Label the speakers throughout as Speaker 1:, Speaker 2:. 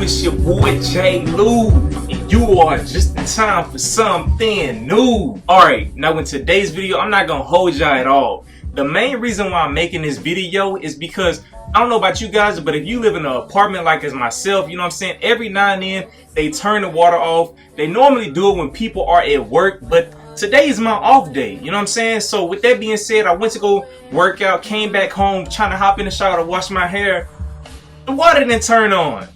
Speaker 1: it's your boy J. Lou, and you are just in time for something new. Alright, now in today's video, I'm not gonna hold y'all at all. The main reason why I'm making this video is because, I don't know about you guys, but if you live in an apartment like as myself, you know what I'm saying, every now and then, they turn the water off. They normally do it when people are at work, but today is my off day, you know what I'm saying? So with that being said, I went to go work out, came back home, trying to hop in the shower to wash my hair. The water didn't turn on.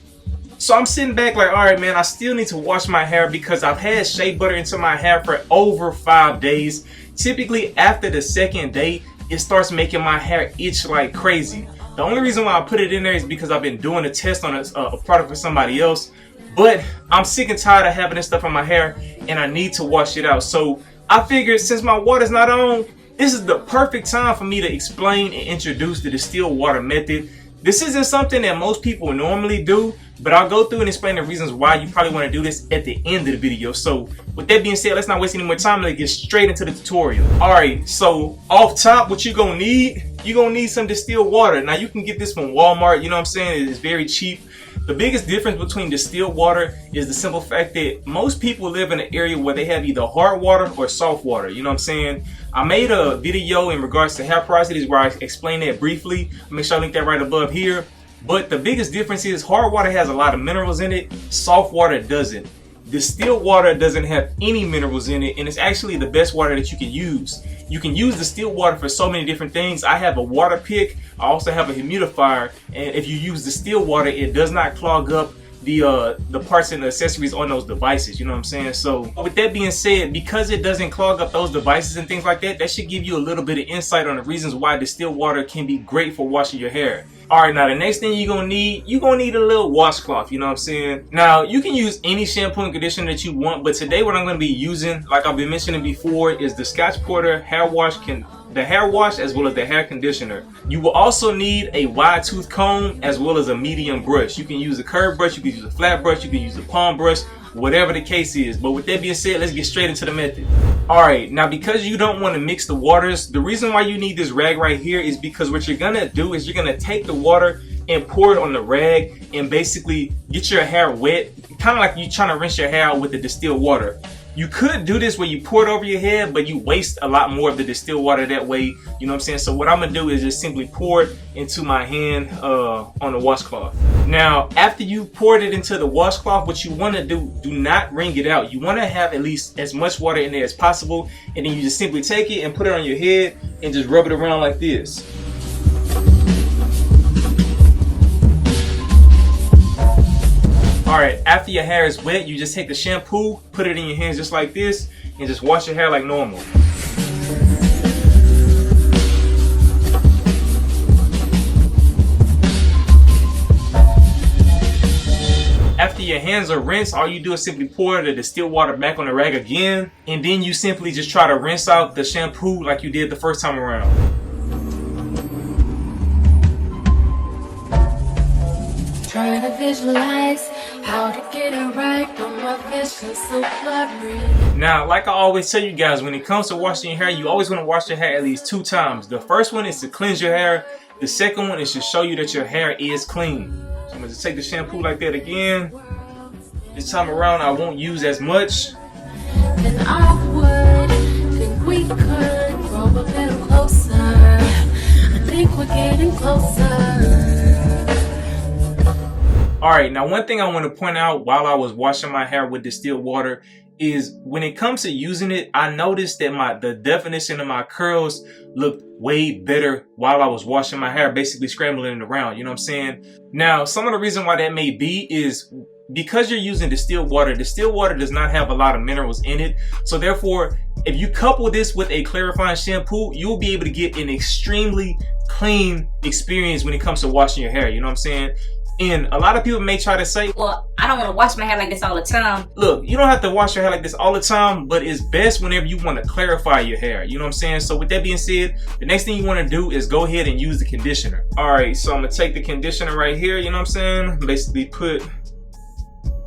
Speaker 1: So I'm sitting back like, alright man, I still need to wash my hair because I've had shea butter into my hair for over 5 days. Typically after the second day, it starts making my hair itch like crazy. The only reason why I put it in there is because I've been doing a test on a product for somebody else. But I'm sick and tired of having this stuff on my hair and I need to wash it out. So I figured since my water's not on, this is the perfect time for me to explain and introduce the distilled water method. This isn't something that most people normally do, but I'll go through and explain the reasons why you probably want to do this at the end of the video. So with that being said, let's not waste any more time. Let's get straight into the tutorial. Alright, so off top, what you're going to need some distilled water. Now you can get this from Walmart, you know what I'm saying? It's very cheap. The biggest difference between distilled water is the simple fact that most people live in an area where they have either hard water or soft water, you know what I'm saying? I made a video in regards to hair porosities where I explained that briefly. Make sure I link that right above here. But the biggest difference is hard water has a lot of minerals in it, soft water doesn't. Distilled water doesn't have any minerals in it, and it's actually the best water that you can use. You can use distilled water for so many different things. I have a water pick, I also have a humidifier, and if you use distilled water, it does not clog up the parts and the accessories on those devices, you know what I'm saying? So with that being said, because it doesn't clog up those devices and things like that, that should give you a little bit of insight on the reasons why distilled water can be great for washing your hair. Alright, now the next thing you're gonna need a little washcloth, you know what I'm saying? Now you can use any shampoo and conditioner that you want, but today what I'm gonna be using, like I've been mentioning before, is the Scotch Porter hair wash as well as the hair conditioner. You will also need a wide tooth comb as well as a medium brush. You can use a curved brush, you can use a flat brush, you can use a palm brush, whatever the case is. But with that being said, let's get straight into the method. Alright, now because you don't want to mix the waters, the reason why you need this rag right here is because what you're gonna do is you're gonna take the water and pour it on the rag and basically get your hair wet, kind of like you trying to rinse your hair out with the distilled water. You could do this where you pour it over your head, but you waste a lot more of the distilled water that way, you know what I'm saying? So what I'm gonna do is just simply pour it into my hand on the washcloth. Now, after you poured it into the washcloth, what you wanna do not wring it out. You wanna have at least as much water in there as possible, and then you just simply take it and put it on your head and just rub it around like this. Alright, after your hair is wet, you just take the shampoo, put it in your hands just like this, and just wash your hair like normal. After your hands are rinsed, all you do is simply pour the distilled water back on the rag again, and then you simply just try to rinse out the shampoo like you did the first time around.
Speaker 2: Trying to visualize how to get it right, but my vision so blurry.
Speaker 1: Now, like I always tell you guys, when it comes to washing your hair, you always want to wash your hair at least 2 times. The first one is to cleanse your hair. The second one is to show you that your hair is clean. So I'm going to take the shampoo like that again. This time around, I won't use as much.
Speaker 2: Then I would think we could grow a little closer. I think we're getting closer.
Speaker 1: Alright, now one thing I want to point out while I was washing my hair with distilled water is when it comes to using it, I noticed that the definition of my curls looked way better while I was washing my hair, basically scrambling it around, you know what I'm saying? Now, some of the reason why that may be is because you're using distilled water does not have a lot of minerals in it. So therefore, if you couple this with a clarifying shampoo, you'll be able to get an extremely clean experience when it comes to washing your hair, you know what I'm saying? And a lot of people may try to say,
Speaker 3: well, I don't want to wash my hair like this all the time.
Speaker 1: Look, you don't have to wash your hair like this all the time, but it's best whenever you want to clarify your hair. You know what I'm saying? So with that being said, the next thing you want to do is go ahead and use the conditioner. Alright, so I'm going to take the conditioner right here, you know what I'm saying? Basically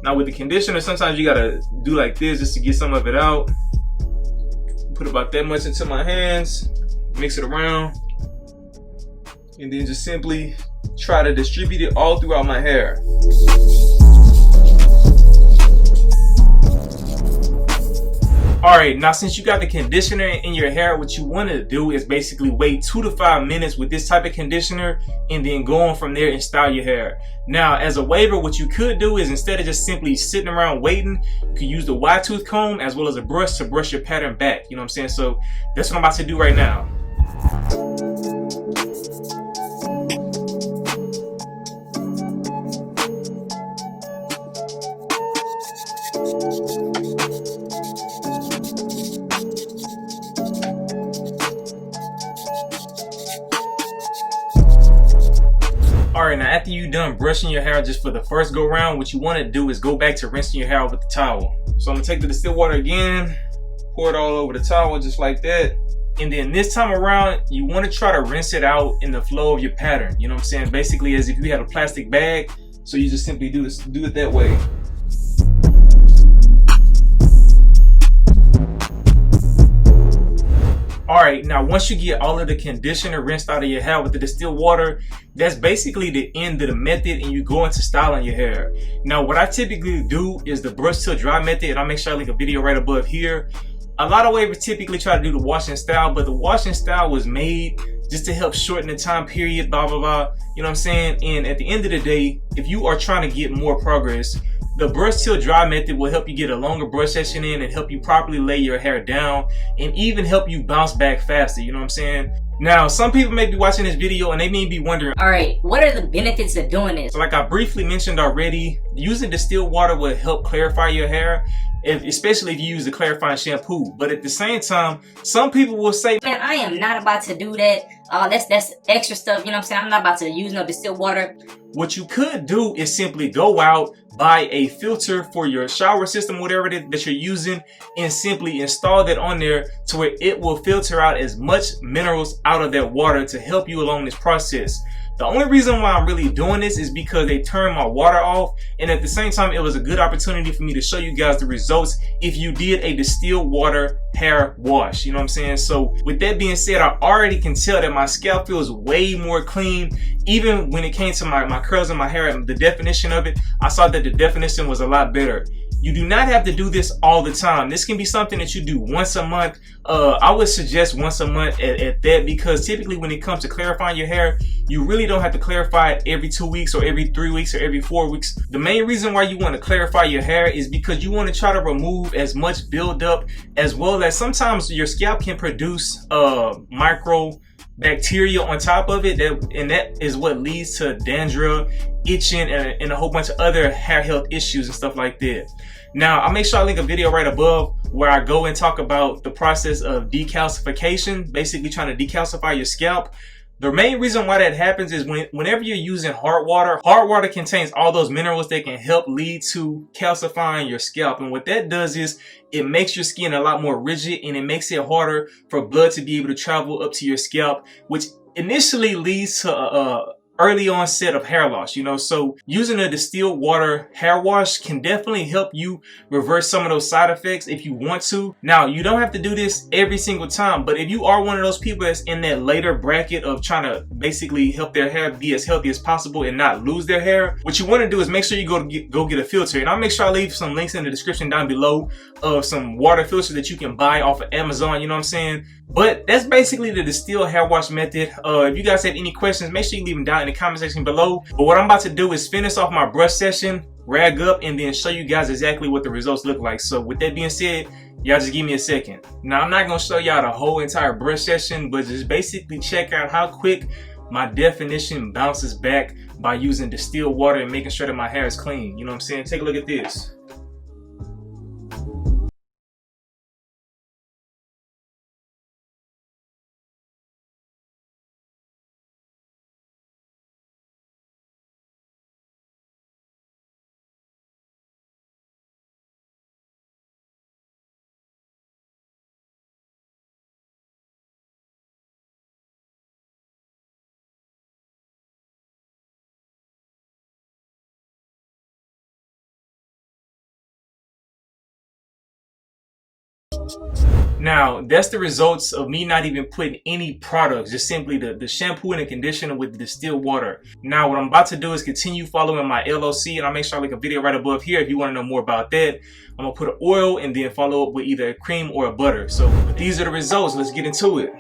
Speaker 1: now with the conditioner, sometimes you got to do like this just to get some of it out. Put about that much into my hands, mix it around, and then just simply try to distribute it all throughout my hair. Alright, now since you got the conditioner in your hair, what you want to do is basically wait 2 to 5 minutes with this type of conditioner and then go on from there and style your hair. Now, as a waiver, what you could do is instead of just simply sitting around waiting, you can use the wide tooth comb as well as a brush to brush your pattern back. You know what I'm saying? So that's what I'm about to do right now. Alright, now after you done brushing your hair just for the first go round, what you want to do is go back to rinsing your hair out with the towel. So I'm going to take the distilled water again, pour it all over the towel just like that. And then this time around, you want to try to rinse it out in the flow of your pattern. You know what I'm saying? Basically as if you had a plastic bag. So you just simply do it that way. Alright, now once you get all of the conditioner rinsed out of your hair with the distilled water, that's basically the end of the method and you go into styling your hair. Now what I typically do is the brush till dry method, and I'll make sure I link a video right above here. A lot of wavers typically try to do the wash and style, but the wash and style was made just to help shorten the time period, blah blah blah, you know what I'm saying? And at the end of the day, if you are trying to get more progress, the brush till dry method will help you get a longer brush session in and help you properly lay your hair down and even help you bounce back faster, you know what I'm saying? Now, some people may be watching this video and they may be wondering,
Speaker 3: alright, what are the benefits of doing this?
Speaker 1: so like I briefly mentioned already, using distilled water will help clarify your hair, especially if you use the clarifying shampoo. But at the same time, some people will say,
Speaker 3: man, I am not about to do that. That's extra stuff, you know what I'm saying? I'm not about to use no distilled water.
Speaker 1: What you could do is simply go out, buy a filter for your shower system, whatever it is that you're using, and simply install that on there to where it will filter out as much minerals out of that water to help you along this process. The only reason why I'm really doing this is because they turned my water off, and at the same time it was a good opportunity for me to show you guys the results if you did a distilled water hair wash, you know what I'm saying? So with that being said, I already can tell that my scalp feels way more clean. Even when it came to my curls and my hair and the definition of it, I saw that the definition was a lot better. You do not have to do this all the time. This can be something that you do once a month. I would suggest once a month at that, because typically when it comes to clarifying your hair, you really don't have to clarify it every 2 weeks or every 3 weeks or every 4 weeks. The main reason why you want to clarify your hair is because you want to try to remove as much buildup, as well as sometimes your scalp can produce micro bacteria on top of it, and that is what leads to dandruff, itching, and a whole bunch of other hair health issues and stuff like that. Now, I'll make sure I link a video right above where I go and talk about the process of decalcification, basically trying to decalcify your scalp. The main reason why that happens is whenever you're using hard water contains all those minerals that can help lead to calcifying your scalp. And what that does is it makes your skin a lot more rigid, and it makes it harder for blood to be able to travel up to your scalp, which initially leads to early onset of hair loss, you know. So using a distilled water hair wash can definitely help you reverse some of those side effects if you want to. Now, you don't have to do this every single time, but if you are one of those people that's in that later bracket of trying to basically help their hair be as healthy as possible and not lose their hair, what you want to do is make sure you go get a filter. And I'll make sure I leave some links in the description down below of some water filters that you can buy off of Amazon, you know what I'm saying? But that's basically the distilled hair wash method. If you guys have any questions, make sure you leave them down in the comment section below. But what I'm about to do is finish off my brush session, rag up, and then show you guys exactly what the results look like. So with that being said, y'all just give me a second. Now, I'm not going to show y'all the whole entire brush session, but just basically check out how quick my definition bounces back by using distilled water and making sure that my hair is clean. You know what I'm saying? Take a look at this. Now, that's the results of me not even putting any products, just simply the shampoo and the conditioner with the distilled water. Now, what I'm about to do is continue following my LOC, and I'll make sure I link a video right above here if you want to know more about that. I'm going to put an oil and then follow up with either a cream or a butter. So these are the results. Let's get into it.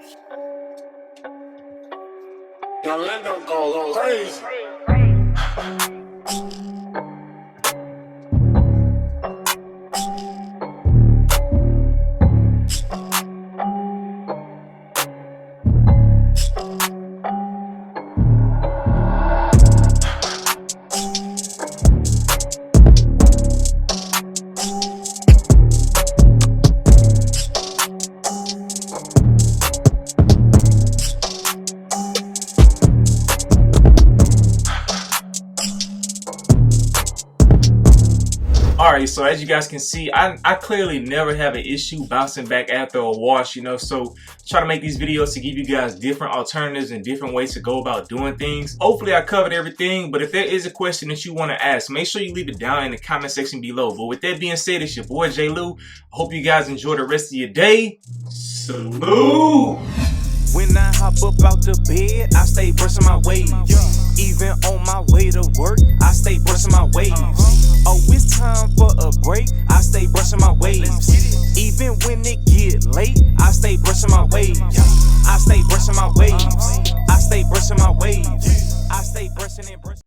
Speaker 1: Alright, so as you guys can see, I clearly never have an issue bouncing back after a wash, you know, so try to make these videos to give you guys different alternatives and different ways to go about doing things. Hopefully I covered everything, but if there is a question that you want to ask, make sure you leave it down in the comment section below. But with that being said, it's your boy J. Lou. I hope you guys enjoy the rest of your day. Salute!
Speaker 4: When I hop up out the bed, I stay brushing my waves. Even on my way to work, I stay brushing my waves. Oh, it's time for a break, I stay brushing my waves. Even when it get late, I stay brushing my waves. I stay brushing my waves. I stay brushing my waves. I stay brushing and brushing.